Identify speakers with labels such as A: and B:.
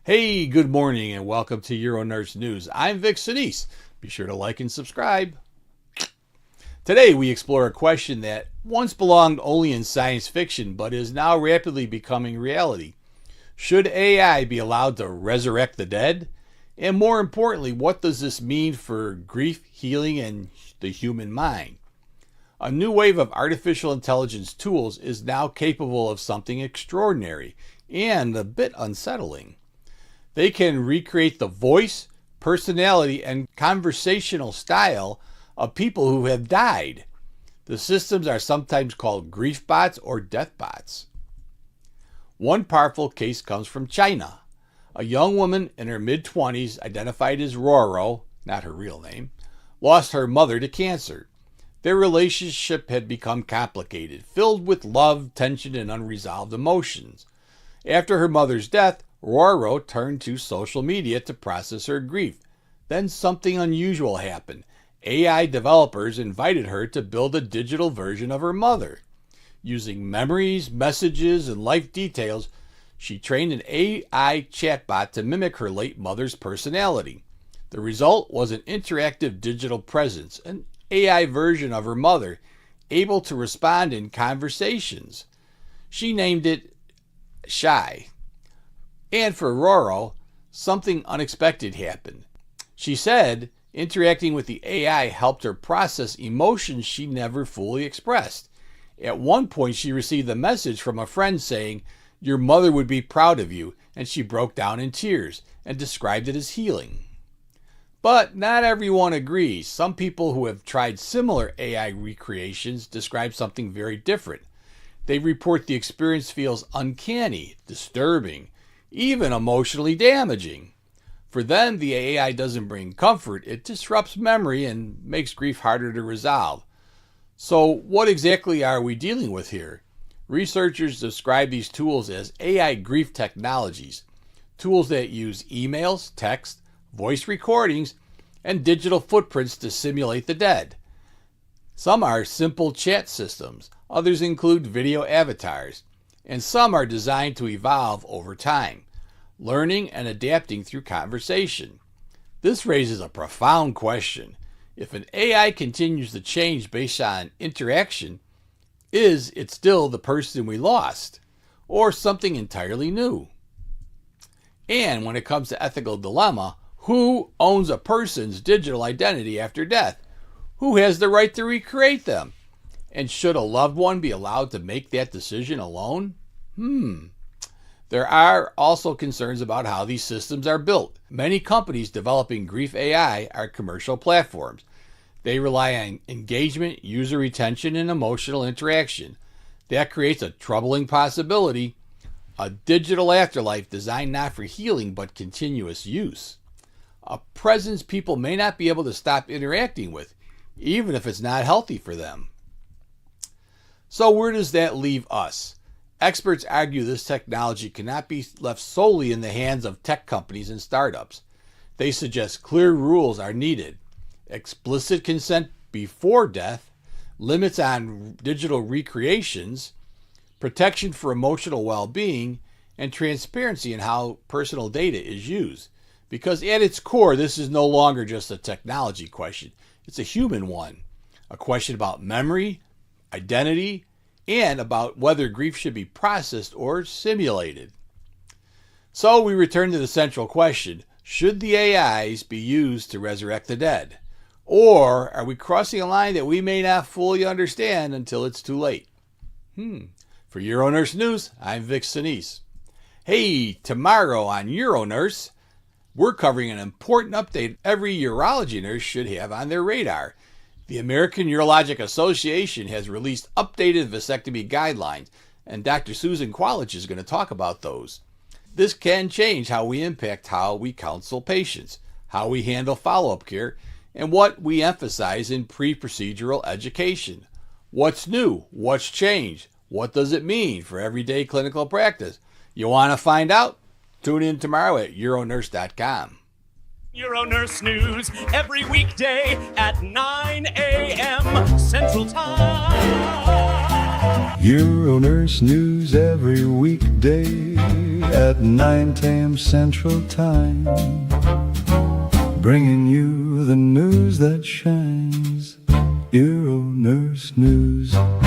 A: Hey, good morning and welcome to UroNurse News. I'm Vic Senese. Be sure to like and subscribe. Today we explore a question that once belonged only in science fiction but is now rapidly becoming reality. Should AI be allowed to resurrect the dead? And more importantly, what does this mean for grief, healing, and the human mind? A new wave of artificial intelligence tools is now capable of something extraordinary and a bit unsettling. They can recreate the voice, personality, and conversational style of people who have died. The systems are sometimes called grief bots or death bots. One powerful case comes from China. A young woman in her mid-20s, identified as Roro, not her real name, lost her mother to cancer. Their relationship had become complicated, filled with love, tension, and unresolved emotions. After her mother's death, Roro turned to social media to process her grief. Then something unusual happened. AI developers invited her to build a digital version of her mother. Using memories, messages, and life details, she trained an AI chatbot to mimic her late mother's personality. The result was an interactive digital presence, an AI version of her mother, able to respond in conversations. She named it Shy. And for Roro, something unexpected happened. She said interacting with the AI helped her process emotions she never fully expressed. At one point, she received a message from a friend saying, "Your mother would be proud of you," and she broke down in tears and described it as healing. But not everyone agrees. Some people who have tried similar AI recreations describe something very different. They report the experience feels uncanny, disturbing, even emotionally damaging. For them, the AI doesn't bring comfort, it disrupts memory and makes grief harder to resolve. So what exactly are we dealing with here? Researchers describe these tools as AI grief technologies, tools that use emails, text, voice recordings, and digital footprints to simulate the dead. Some are simple chat systems, others include video avatars, and some are designed to evolve over time, learning and adapting through conversation. This raises a profound question. If an AI continues to change based on interaction, is it still the person we lost, or something entirely new? And when it comes to ethical dilemma, who owns a person's digital identity after death? Who has the right to recreate them? And should a loved one be allowed to make that decision alone? There are also concerns about how these systems are built. Many companies developing grief AI are commercial platforms. They rely on engagement, user retention, and emotional interaction. That creates a troubling possibility, a digital afterlife designed not for healing but continuous use. A presence people may not be able to stop interacting with, even if it's not healthy for them. So where does that leave us? Experts argue this technology cannot be left solely in the hands of tech companies and startups. They suggest clear rules are needed: explicit consent before death, limits on digital recreations, protection for emotional well-being, and transparency in how personal data is used. Because at its core, this is no longer just a technology question. It's a human one. A question about memory, identity, and about whether grief should be processed or simulated. So we return to the central question: should the AIs be used to resurrect the dead? Or are we crossing a line that we may not fully understand until it's too late? For UroNurse News, I'm Vic Senese. Hey, tomorrow on UroNurse, we're covering an important update every urology nurse should have on their radar. The American Urologic Association has released updated vasectomy guidelines, and Dr. Susan Qualich is going to talk about those. This can change how we impact how we counsel patients, how we handle follow-up care, and what we emphasize in pre-procedural education. What's new? What's changed? What does it mean for everyday clinical practice? You want to find out? Tune in tomorrow at uronurse.com.
B: UroNurse News every weekday at 9 a.m. Central Time.
C: UroNurse News every weekday at 9 a.m. Central Time, bringing you the news that shines. UroNurse News.